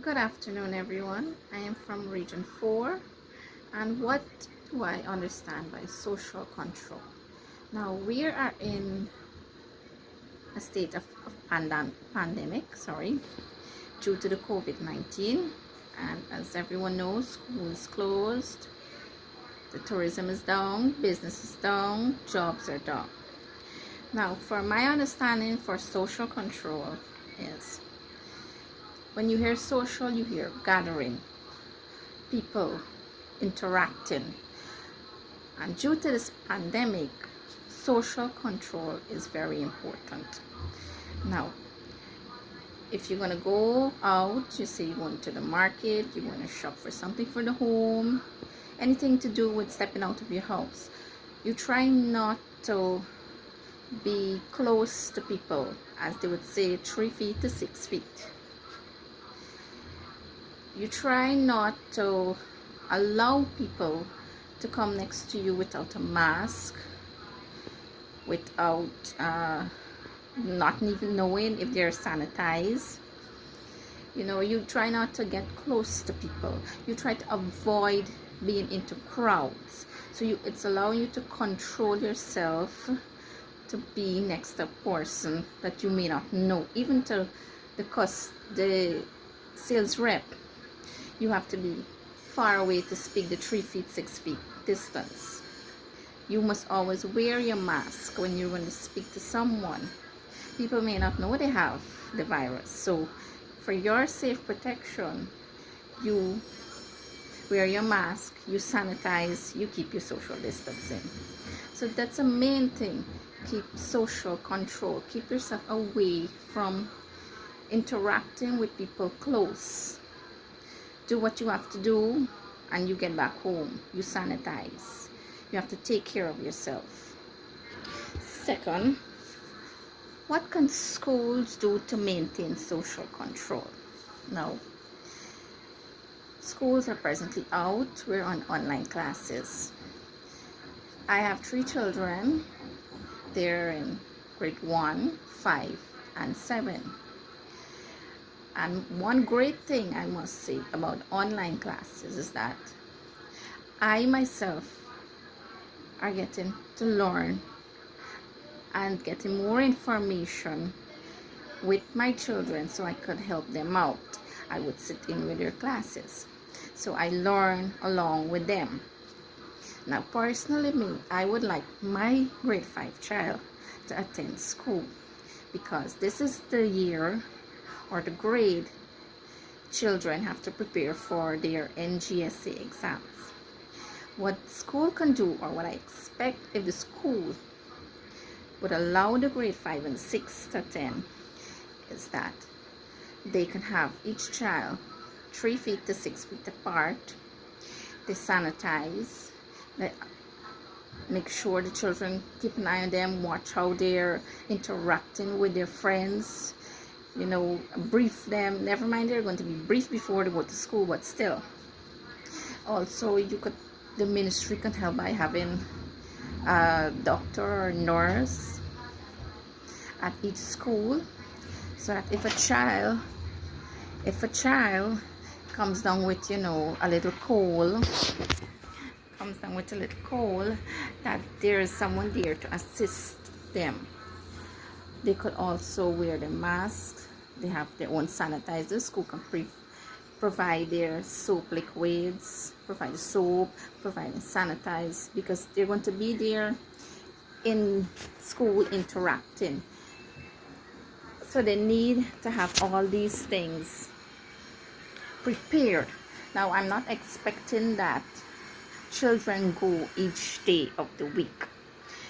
Good afternoon, everyone. I am from Region 4, and what do I understand by social control? Now, we are in a state of pandemic, due to the COVID-19, and as everyone knows, school is closed, the tourism is down, business is down, jobs are down. Now, for my understanding for social control is when you hear social, you hear gathering, people interacting. And due to this pandemic, social control is very important. Now, if you're going to go out, you say you're going to the market, you're going to shop for something for the home, anything to do with stepping out of your house, you try not to be close to people, as they would say, 3 feet to 6 feet. You try not to allow people to come next to you without a mask, without not even knowing if they're sanitized. You try not to get close to people. You try to avoid being into crowds. So it's allowing you to control yourself to be next to a person that you may not know. Even to the sales rep, you have to be far away to speak the 3 feet, 6 feet distance. You must always wear your mask when you're going to speak to someone. People may not know they have the virus. So for your safe protection, you wear your mask, you sanitize, you keep your social distancing. So that's the main thing. Keep social control. Keep yourself away from interacting with people close. Do what you have to do, and you get back home. You sanitize. You have to take care of yourself. Second, what can schools do to maintain social control? Now, schools are presently out. We're on online classes. I have 3 children. They're in grade 1, 5, and 7. And one great thing I must say about online classes is that I myself are getting to learn and getting more information with my children so I could help them out. I would sit in with their classes. So I learn along with them. Now, personally, I would like my grade 5 child to attend school, because this is the year or the grade children have to prepare for their NGSA exams. What school can do, or what I expect if the school would allow the grade 5 and 6 to attend, is that they can have each child 3 feet to 6 feet apart. They sanitize, they make sure the children keep an eye on them, watch how they're interacting with their friends, brief them. Never mind they're going to be briefed before they go to school, but still. Also, the ministry can help by having a doctor or nurse at each school, so that if a child comes down with a little cold, that there is someone there to assist them. They could also wear the masks. They have their own sanitizers. School can provide their soap liquids, provide the soap, provide the sanitize, because they're going to be there in school interacting. So they need to have all these things prepared. Now, I'm not expecting that children go each day of the week.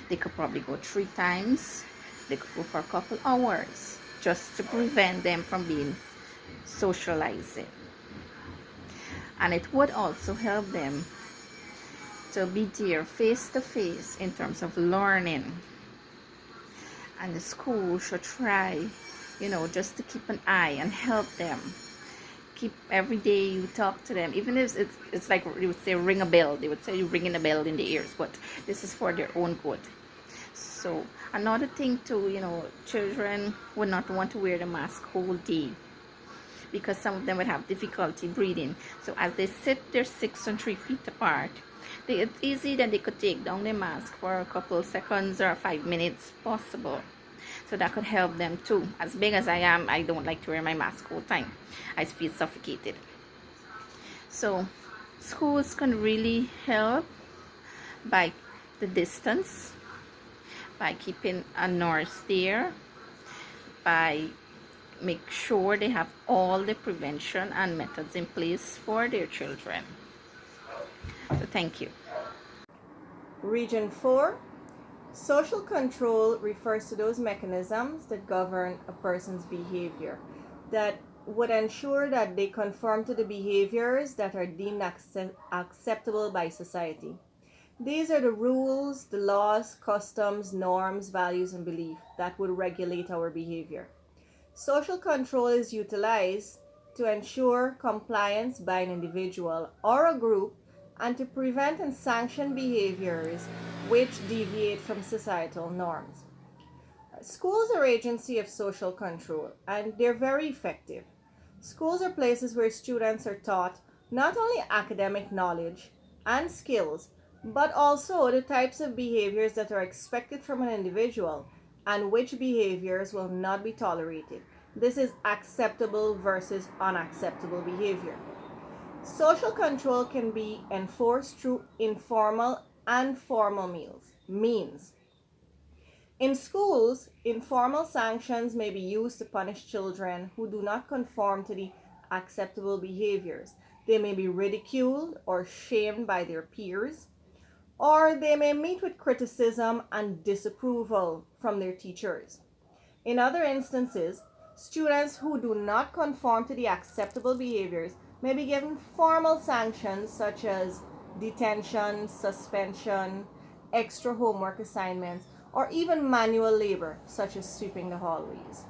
They could probably go 3 times. They could go for a couple hours, just to prevent them from being socializing. And it would also help them to be there face to face in terms of learning. And the school should try, just to keep an eye and help them. Keep every day you talk to them, even if it's like you would say ring a bell. They would say you ringing a bell in the ears, but this is for their own good. So another thing too, children would not want to wear the mask whole day. because some of them would have difficulty breathing. So as they sit, they're 6 and 3 feet apart. It's easy that they could take down their mask for a couple seconds or 5 minutes possible. So that could help them too. As big as I am, I don't like to wear my mask all the time. I feel suffocated. So schools can really help by the distance, by keeping a nurse there, by make sure they have all the prevention and methods in place for their children. So thank you. Region 4. Social control refers to those mechanisms that govern a person's behavior that would ensure that they conform to the behaviors that are deemed acceptable by society. These are the rules, the laws, customs, norms, values, and beliefs that would regulate our behavior. Social control is utilized to ensure compliance by an individual or a group and to prevent and sanction behaviors which deviate from societal norms. Schools are agencies of social control, and they're very effective. Schools are places where students are taught not only academic knowledge and skills, but also the types of behaviors that are expected from an individual and which behaviors will not be tolerated. This is acceptable versus unacceptable behavior. Social control can be enforced through informal and formal means. In schools, informal sanctions may be used to punish children who do not conform to the acceptable behaviors. They may be ridiculed or shamed by their peers, or they may meet with criticism and disapproval from their teachers. In other instances, students who do not conform to the acceptable behaviors may be given formal sanctions such as detention, suspension, extra homework assignments, or even manual labor such as sweeping the hallways.